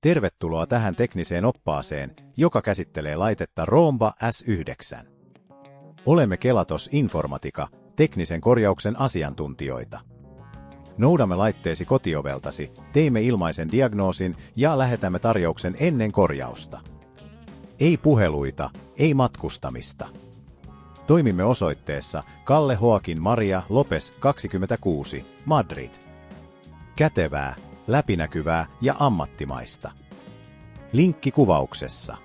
Tervetuloa tähän tekniseen oppaaseen, joka käsittelee laitetta Roomba S9. Olemme Kelatos Informatika, teknisen korjauksen asiantuntijoita. Noudamme laitteesi kotioveltasi, teimme ilmaisen diagnoosin ja lähetämme tarjouksen ennen korjausta. Ei puheluita, ei matkustamista. Toimimme osoitteessa Kalle Joaquin Maria Lopes 26, Madrid. Kätevää, läpinäkyvää ja ammattimaista. Linkki kuvauksessa.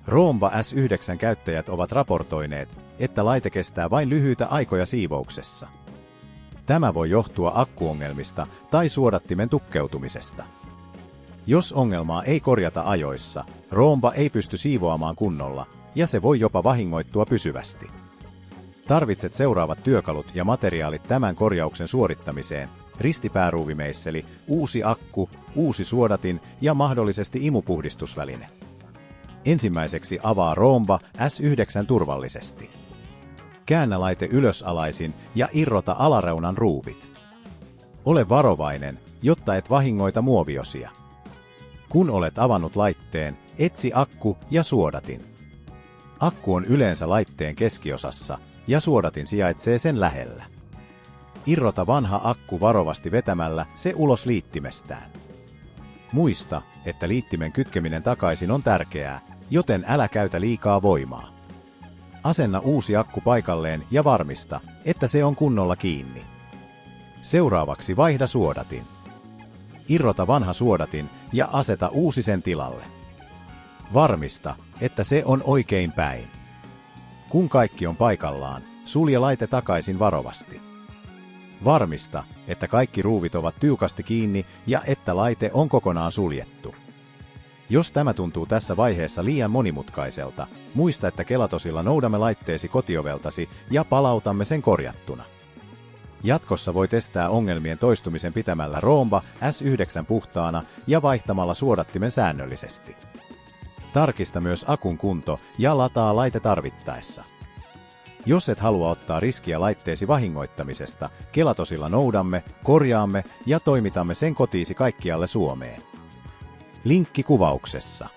Roomba S9 käyttäjät ovat raportoineet, että laite kestää vain lyhyitä aikoja siivouksessa. Tämä voi johtua akkuongelmista tai suodattimen tukkeutumisesta. Jos ongelmaa ei korjata ajoissa, Roomba ei pysty siivoamaan kunnolla, ja se voi jopa vahingoittua pysyvästi. Tarvitset seuraavat työkalut ja materiaalit tämän korjauksen suorittamiseen: ristipääruuvimeisseli, uusi akku, uusi suodatin ja mahdollisesti imupuhdistusväline. Ensimmäiseksi avaa Roomba S9 turvallisesti. Käännä laite ylösalaisin ja irrota alareunan ruuvit. Ole varovainen, jotta et vahingoita muoviosia. Kun olet avannut laitteen, etsi akku ja suodatin. Akku on yleensä laitteen keskiosassa, ja suodatin sijaitsee sen lähellä. Irrota vanha akku varovasti vetämällä se ulos liittimestään. Muista, että liittimen kytkeminen takaisin on tärkeää, joten älä käytä liikaa voimaa. Asenna uusi akku paikalleen ja varmista, että se on kunnolla kiinni. Seuraavaksi vaihda suodatin. Irrota vanha suodatin ja aseta uusi sen tilalle. Varmista, että se on oikein päin. Kun kaikki on paikallaan, sulje laite takaisin varovasti. Varmista, että kaikki ruuvit ovat tiukasti kiinni ja että laite on kokonaan suljettu. Jos tämä tuntuu tässä vaiheessa liian monimutkaiselta, muista, että Kelatosilla noudamme laitteesi kotioveltasi ja palautamme sen korjattuna. Jatkossa voi estää ongelmien toistumisen pitämällä Roomba S9 puhtaana ja vaihtamalla suodattimen säännöllisesti. Tarkista myös akun kunto ja lataa laite tarvittaessa. Jos et halua ottaa riskiä laitteesi vahingoittamisesta, Kelatosilla noudamme, korjaamme ja toimitamme sen kotiisi kaikkialle Suomeen. Linkki kuvauksessa.